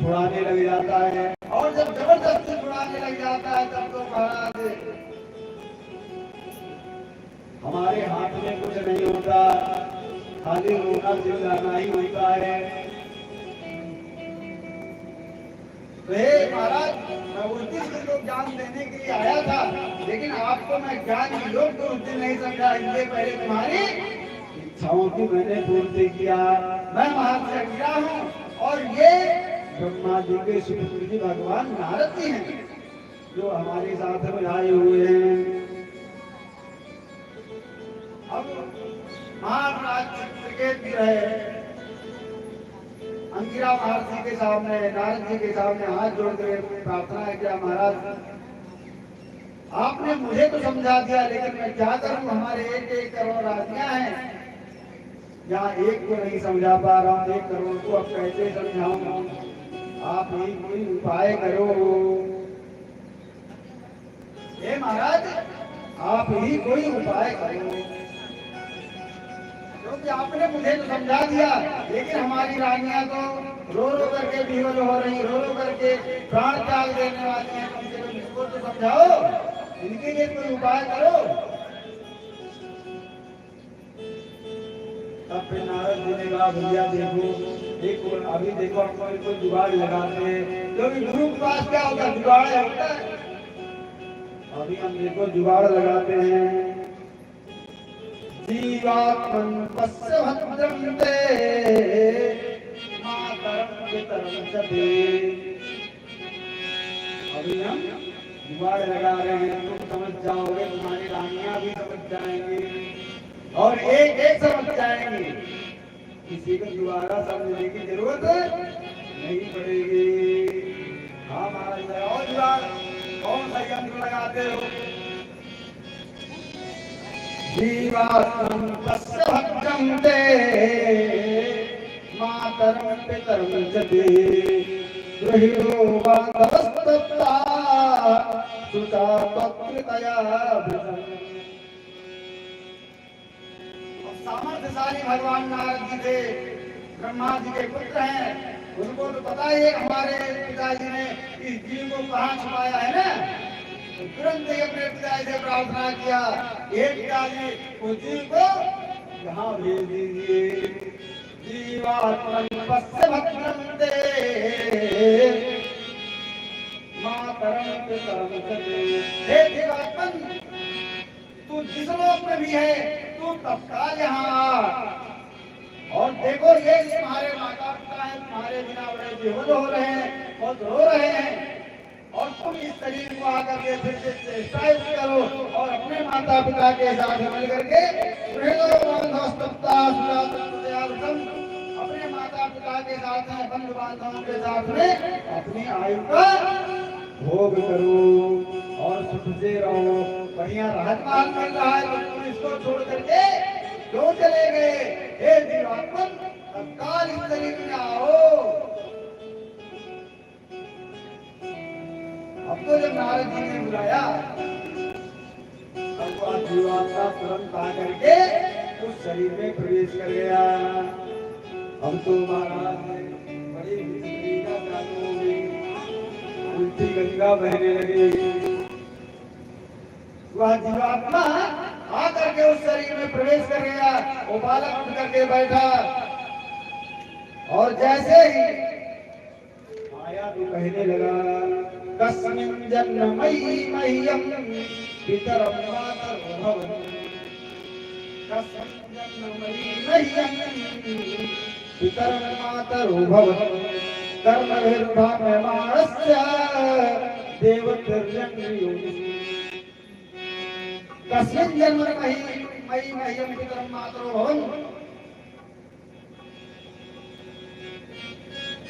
छुड़ाने लग जाता है। और जब जबरदस्ती छुड़ाने लग जाता है तब तो महाराज हमारे हाथ में कुछ नहीं होता, खाली रोना चिल्लाना ही होता है। तो हे महाराज, मैं उस दिन को ज्ञान देने के लिए आया था, लेकिन आपको मैं ज्ञान योग तो उस दिन नहीं समझा। इसलिए पहले तुम्हारी इच्छाओं की मैंने पूर्ति किया। मैं महर्षि अंगिरा हूँ और ये ब्रह्मा जी के सुपुत्र जी भगवान नारद जी हैं जो हमारे साथ में आए हुए हैं। अब महाराज चित्रकेत है, अंगिरा महर्षि के सामने, नारद जी के सामने हाथ जोड़कर प्रार्थना है कि महाराज आपने मुझे तो समझा दिया, लेकिन मैं क्या करूं, हमारे 1-1 करोड़ राजियां हैं, यहाँ एक को नहीं समझा पा रहा हूँ, 1 करोड़ को अब कैसे समझाऊं, आप ही कोई उपाय करो। हे महाराज, आप ही कोई उपाय करो, क्योंकि आपने मुझे तो समझा दिया, लेकिन हमारी रानियां तो रो रो करके विवश हो रही, रो रो करके प्राण त्याग देने वाली हैं। कम से कम इसको तो समझाओ, इनके लिए कोई उपाय करो। तब फिर नारद जी ने कहा भैया देखो अभी देखो हमको इनको जुगाड़ लगाते हैं, क्योंकि गुरु के पास क्या होता है, जुगाड़ होता है। अभी हम देखो जुगाड़ लगाते हैं। जीवात्मन पश्य भद्रं ते मातरं पितरं च ते। अभी हम जुगाड़ लगा रहे हैं, तुम समझ जाओगे, तुम्हारी रानियां भी समझ जाएंगी और एक समझ जाएंगे, किसी को दोबारा समझने की जरूरत नहीं पड़ेगी। हाँ महाराज, और जुगाड़ कौन सा यंत्र लगाते हो? जीवात्मं पश्य भद्रं ते मातरं पितरं च ते गृहीतो बान्धवस्तप्ता सुता त्वत्कृतया भृशम्। सामर्थ्यशाली भगवान नारद जी थे, ब्रह्मा जी के पुत्र हैं, उनको तो पता ही है हमारे पिताजी ने इस जीव को कहाँ छुपाया है ना, तो तुरंत ही अपने पिताजी से प्रार्थना किया, हे पिताजी उस जीव को यहाँ भेज दीजिए। जीवात्मन पश्य भद्रं ते मातरं पितरं च ते। हे जीवात्मन, तू जिस लोक में भी है, तू तत्काल यहाँ आ। और देखो ये तुम्हारे माता पिता हैं, तुम्हारे बिना बड़े बेहोश हो रहे हैं, बहुत रो रहे हैं, और तुम इस शरीर को आकर के फिर से चेष्टा करो और अपने माता पिता के साथ मिल करके अपने माता पिता के साथ में, बंधु बांधवों के साथ में अपनी आयु का भोग करो और सुख से रहो। बढ़िया राजपाल मिल रहा है तो तुम इसको छोड़ करके क्यों चले गए? हे जीवात्मन, तत्काल इस शरीर में आओ। अब तो जब नारद जी ने बुलाया तब वह जीवात्मा तुरंत आकर के उस शरीर में प्रवेश कर गया। अब तो महाराज बड़ी बिजली का चालू हो गई, उल्टी गंगा बहने लगी। वह जीवात्मा आकर के उस शरीर में प्रवेश कर गया, वो बालक उठ करके बैठा और जैसे ही आया तो कहने लगा, कस्मिन् जन्मयि मह्यं पितरं मातरं भवन्। कस्मिन् जन्मयि मह्यं पितरं मातरं भवन्। कर्मभिर्भाव्यमाणस्य देवतिर्यज्ञयोनिः। कस्मिन् जन्मयि मह्यं पितरं मातरं भवन्।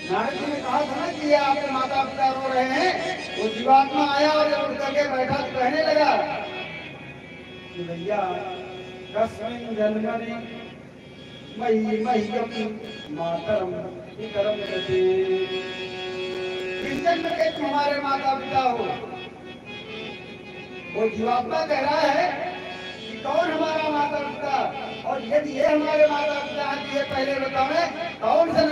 नारद जी ने कहा था ना कि ये आपके माता पिता रो रहे हैं, वो जीवात्मा आया और जब उठ करके बैठा तो कहने लगा कि भैया कस्मिन् जन्मनि मयि मह्यं मातरं पितरं च ते। किस जन्म के तुम हमारे माता पिता हो? वो जीवात्मा कह रहा है कि कौन हमारा माता पिता, और यदि ये हमारे माता पिता हैं तो ये पहले बताओ कौन सा